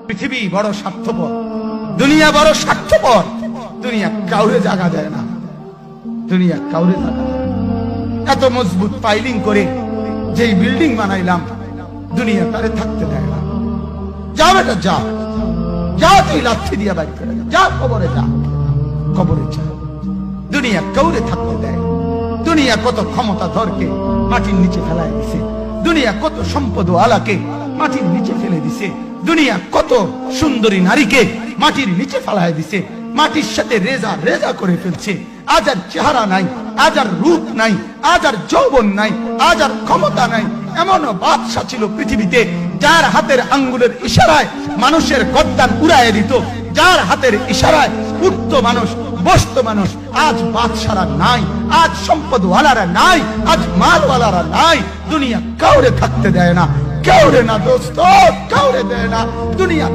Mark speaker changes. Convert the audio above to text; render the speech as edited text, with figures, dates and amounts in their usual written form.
Speaker 1: পৃথিবী বড় স্বার্থপর, দুনিয়া বড় স্বার্থপর। দুনিয়া কাউরে জায়গা দেয় না, দুনিয়া কাউরে জায়গা দেয় না। এত মজবুত পাইলিং করে যেই বিল্ডিং বানাইলাম, দুনিয়া তারে থাকতে দেয় না। যা বেটা যা, যা তুই লাথি দিয়া বাড়ি করে যা, কবরে যা, কবরে যা। দুনিয়া কাউরে থাকতে দেয়। দুনিয়া কত ক্ষমতা ধরকে মাটির নিচে ফেলায় দিছে, দুনিয়া কত সম্পদ আলাকে মাটির নিচে ফেলে দিছে, দুনিয়া কত সুন্দরী নারীকে মাটির নিচে ফেলায় দিছে, মাটির সাথে রেজা রেজা করে ফেলছে। আজ আর চেহারা নাই, আজ আর রূপ নাই, আজ আর যৌবন নাই, আজ আর ক্ষমতা নাই। এমন বাদশা ছিল পৃথিবীতে যার হাতের আঙ্গুলের ইশারায় মানুষের গর্দান উড়াইয়া দিত, যার হাতের ইশারায় উঠত মানুষ, বসত মানুষ। আজ বাদশারা নাই, আজ সম্পদওয়ালারা নাই, আজ মালওয়ালারা নাই। দুনিয়া কাউরে থাকতে দেয় না, কাউরে না দোস্ত, কাউরে দেয় না। দুনিয়া